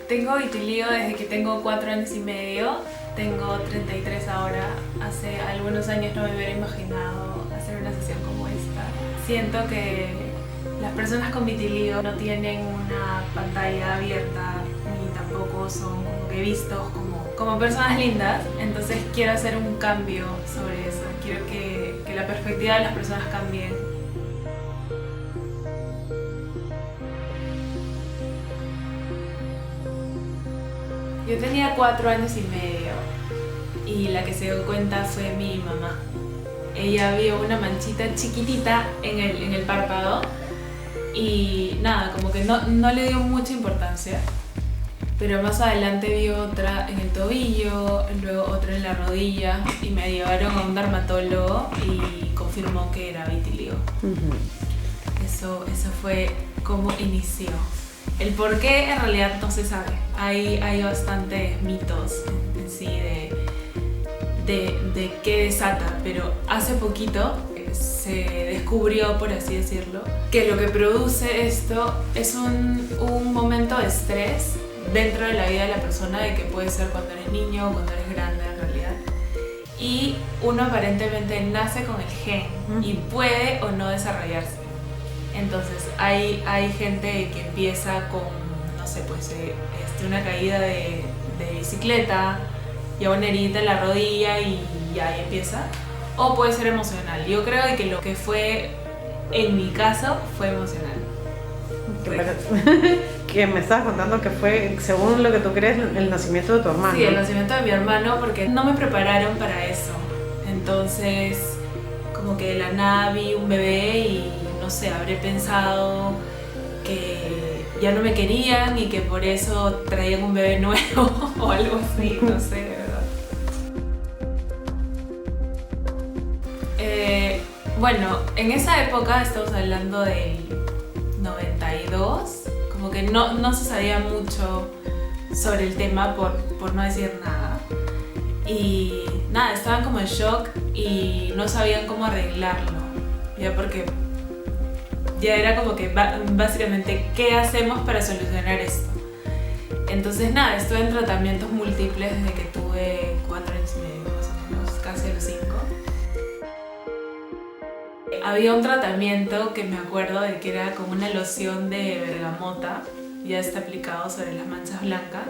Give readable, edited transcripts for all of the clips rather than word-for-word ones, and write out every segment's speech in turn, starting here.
Tengo vitiligo desde que tengo 4 años y medio. Tengo 33 ahora. Hace algunos años no me hubiera imaginado hacer una sesión como esta. Siento que las personas con vitiligo no tienen una pantalla abierta ni tampoco son como que vistos como personas lindas. Entonces quiero hacer un cambio sobre eso. Quiero que la perspectiva de las personas cambie. Yo tenía 4 años y medio y la que se dio cuenta fue mi mamá. Ella vio una manchita chiquitita en el párpado y nada, como que no le dio mucha importancia. Pero más adelante vio otra en el tobillo, luego otra en la rodilla y me llevaron a un dermatólogo y confirmó que era vitiligo. Eso fue como inició. El por qué en realidad no se sabe. Hay bastantes mitos en sí de qué desata, pero hace poquito se descubrió, por así decirlo, que lo que produce esto es un momento de estrés dentro de la vida de la persona, de que puede ser cuando eres niño o cuando eres grande en realidad. Y uno aparentemente nace con el gen y puede o no desarrollarse. Entonces hay gente que empieza con, no sé, pues una caída de bicicleta, ya una herida en la rodilla y ya ahí empieza. O puede ser emocional. Yo creo que lo que fue en mi caso fue emocional. Que me estabas contando que fue, según lo que tú crees, el nacimiento de tu hermano. Sí, el nacimiento de mi hermano, porque no me prepararon para eso. Entonces, como que de la nada vi un bebé y no sé, habré pensado que ya no me querían y que por eso traían un bebé nuevo o algo así, no sé, de verdad. Bueno, en esa época, estamos hablando del 92, como que no se sabía mucho sobre el tema por no decir nada. Y nada, estaban como en shock y no sabían cómo arreglarlo, ya porque ya era como que básicamente ¿qué hacemos para solucionar esto? Entonces nada, estuve en tratamientos múltiples desde que tuve 4 años y medio, más o menos, casi a los 5. Había un tratamiento que me acuerdo de que era como una loción de bergamota, ya está aplicado sobre las manchas blancas,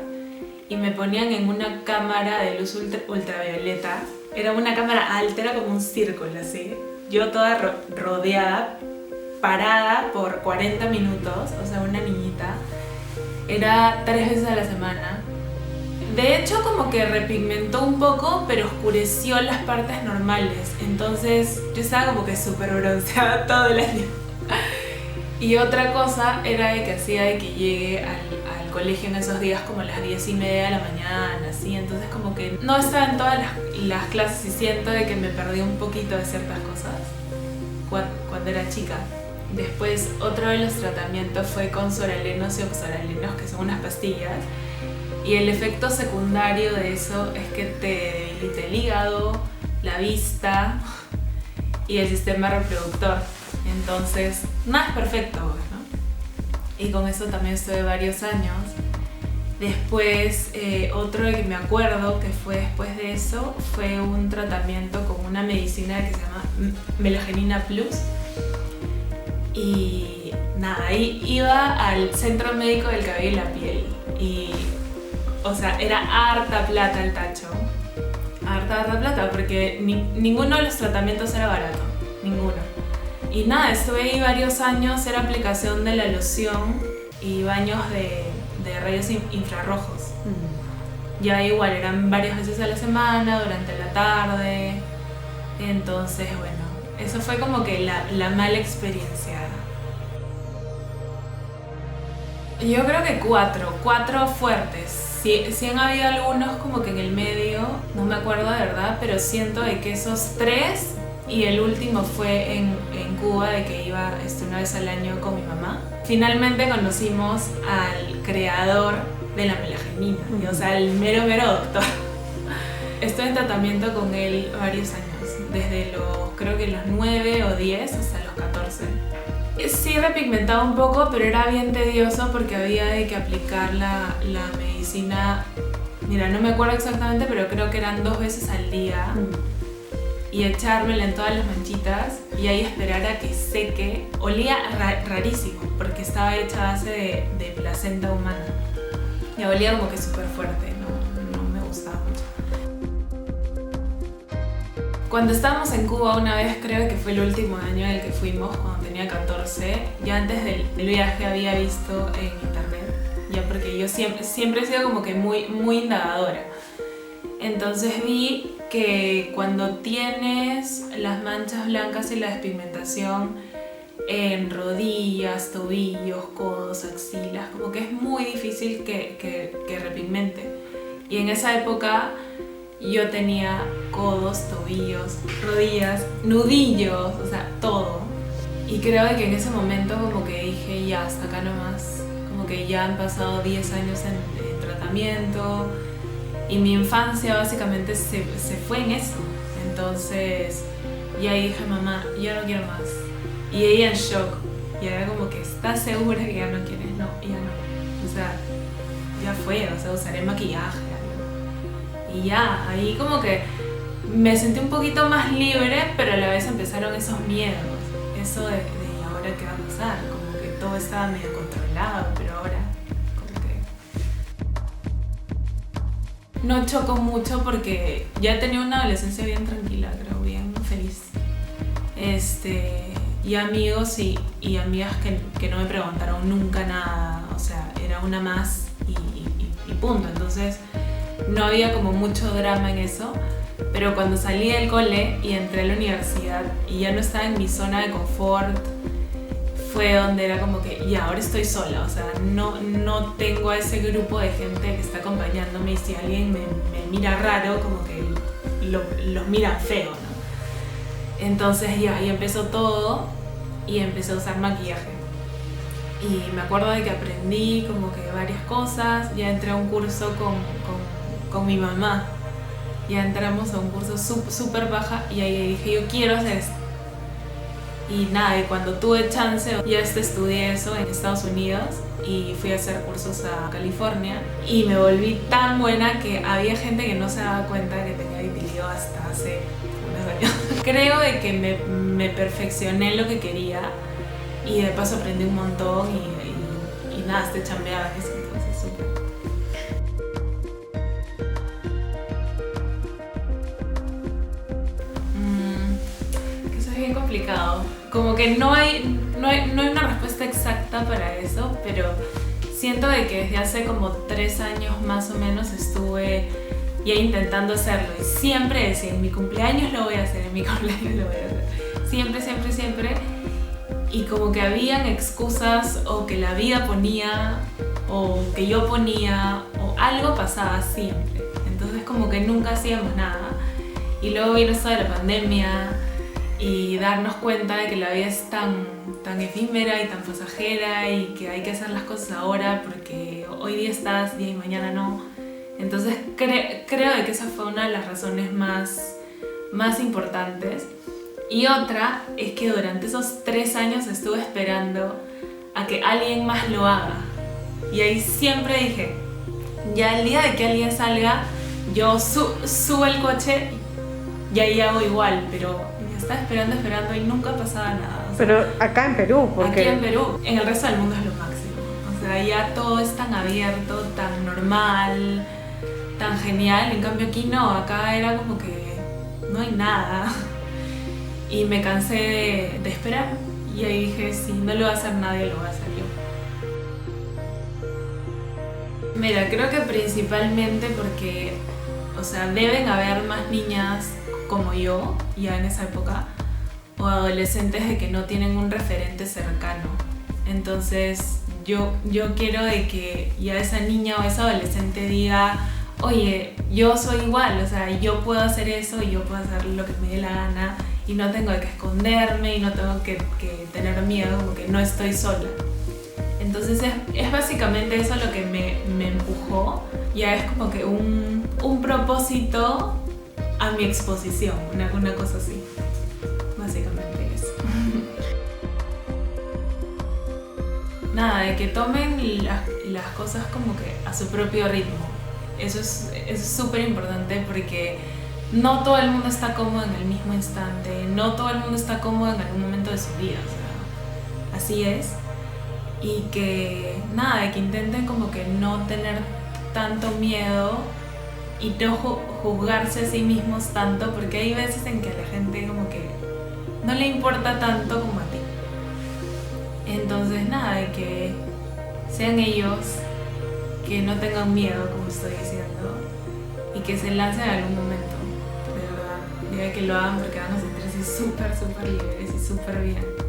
y me ponían en una cámara de luz ultravioleta. Era una cámara alta, era como un círculo así. Yo toda rodeada, parada por 40 minutos, o sea, una niñita. Era 3 veces a la semana. De hecho, como que repigmentó un poco, pero oscureció las partes normales. Entonces, yo estaba como que súper bronceada todo el año. Y otra cosa era de que hacía de que llegue al colegio en esos días como a las 10:30 de la mañana, así. Entonces, como que no estaba en todas las clases y siento de que me perdí un poquito de ciertas cosas cuando era chica. Después, otro de los tratamientos fue con soralenos y oxoralenos, que son unas pastillas. Y el efecto secundario de eso es que te debilita el hígado, la vista y el sistema reproductor. Entonces, nada es perfecto, ¿no? Y con eso también estuve varios años. Después, otro de que me acuerdo que fue después de eso fue un tratamiento con una medicina que se llama Melagenina Plus. Y nada, ahí iba al centro médico del cabello y la piel. Y, o sea, era harta plata el tacho. Harta plata, porque ninguno de los tratamientos era barato. Ninguno. Y nada, estuve ahí varios años, era aplicación de la loción y baños de rayos infrarrojos. Ya igual, eran varias veces a la semana, durante la tarde. Entonces, bueno, eso fue como que la mala experiencia. Yo creo que 4 fuertes. Sí han habido algunos como que en el medio, no me acuerdo de verdad, pero siento de que esos 3 y el último fue en Cuba, de que iba una vez al año con mi mamá. Finalmente conocimos al creador de la melagenina, o sea, el mero doctor. Estuve en tratamiento con él varios años, desde creo que los 9 o 10 hasta los 14. Sí repigmentaba un poco, pero era bien tedioso porque había de que aplicar la medicina. Mira, no me acuerdo exactamente, pero creo que eran 2 veces al día. Y echármela en todas las manchitas y ahí esperar a que seque. Olía rarísimo porque estaba hecha a base de placenta humana. Y olía como que súper fuerte, no me gustaba mucho. Cuando estábamos en Cuba una vez, creo que fue el último año en el que fuimos, cuando tenía 14, ya antes del viaje había visto en internet, ya porque yo siempre he sido como que muy indagadora. Entonces vi que cuando tienes las manchas blancas y la despigmentación en rodillas, tobillos, codos, axilas, como que es muy difícil que repigmente. Y en esa época yo tenía codos, tobillos, rodillas, nudillos, o sea, todo. Y creo que en ese momento como que dije, ya, hasta acá nomás. Como que ya han pasado 10 años en tratamiento. Y mi infancia básicamente se fue en eso. Entonces, ya dije, mamá, ya no quiero más. Y ella en shock. Y era como que, ¿estás segura que ya no quieres? No, ya no. O sea, ya fue, o sea, usaré maquillaje. Y ya, ahí como que me sentí un poquito más libre, pero a la vez empezaron esos miedos. Eso de ¿y ahora qué va a pasar? Como que todo estaba medio controlado, pero ahora como que no choco mucho porque ya tenía una adolescencia bien tranquila, creo, bien feliz. Y amigos y amigas que no me preguntaron nunca nada, o sea, era una más y punto. Entonces no había como mucho drama en eso, pero cuando salí del cole y entré a la universidad y ya no estaba en mi zona de confort, fue donde era como que, ya, ahora estoy sola, o sea, no tengo a ese grupo de gente que está acompañándome y si alguien me mira raro, como que los miran feo, ¿no? Entonces ya, ahí empezó todo y empecé a usar maquillaje. Y me acuerdo de que aprendí como que varias cosas, ya entré a un curso con mi mamá, ya entramos a un curso súper baja y ahí dije, yo quiero hacer esto. Y nada, y cuando tuve chance, ya estudié eso en Estados Unidos y fui a hacer cursos a California y me volví tan buena que había gente que no se daba cuenta que tenía vitiligo hasta hace unos años. Creo de que me perfeccioné en lo que quería y de paso aprendí un montón y nada, estoy chambeada en eso, entonces súper. Bien complicado, como que no hay una respuesta exacta para eso, pero siento de que desde hace como 3 años más o menos estuve ya intentando hacerlo y siempre decía, en mi cumpleaños lo voy a hacer, en mi cumpleaños lo voy a hacer, siempre, y como que habían excusas o que la vida ponía o que yo ponía o algo pasaba siempre, entonces como que nunca hacíamos nada y luego vino esto de la pandemia y darnos cuenta de que la vida es tan efímera y tan pasajera y que hay que hacer las cosas ahora porque hoy día estás y mañana no. Entonces creo de que esa fue una de las razones más importantes. Y otra es que durante esos 3 años estuve esperando a que alguien más lo haga. Y ahí siempre dije, ya el día de que alguien salga, yo subo el coche y ahí hago igual, pero estaba esperando y nunca pasaba nada. O sea, pero acá en Perú, porque... Aquí en Perú, en el resto del mundo es lo máximo. O sea, ya todo es tan abierto, tan normal, tan genial. En cambio aquí no, acá era como que no hay nada. Y me cansé de esperar. Y ahí dije, si no lo va a hacer nadie, lo voy a hacer yo. Mira, creo que principalmente porque, o sea, deben haber más niñas como yo, ya en esa época, o adolescentes de que no tienen un referente cercano. Entonces yo quiero de que ya esa niña o esa adolescente diga, oye, yo soy igual, o sea, yo puedo hacer eso y yo puedo hacer lo que me dé la gana y no tengo que esconderme y no tengo que tener miedo, como que no estoy sola. Entonces es básicamente eso lo que me empujó, ya es como que un propósito a mi exposición, una cosa así, básicamente eso. nada, de que tomen las cosas como que a su propio ritmo. Eso es súper importante porque no todo el mundo está cómodo en el mismo instante, no todo el mundo está cómodo en algún momento de su vida, o sea, así es. Y que nada, de que intenten como que no tener tanto miedo y no juzgarse a sí mismos tanto, porque hay veces en que a la gente como que no le importa tanto como a ti. Entonces nada, de que sean ellos, que no tengan miedo, como estoy diciendo, y que se lancen en algún momento, de verdad. Diga que lo hagan porque van a sentirse súper, súper libres y súper bien.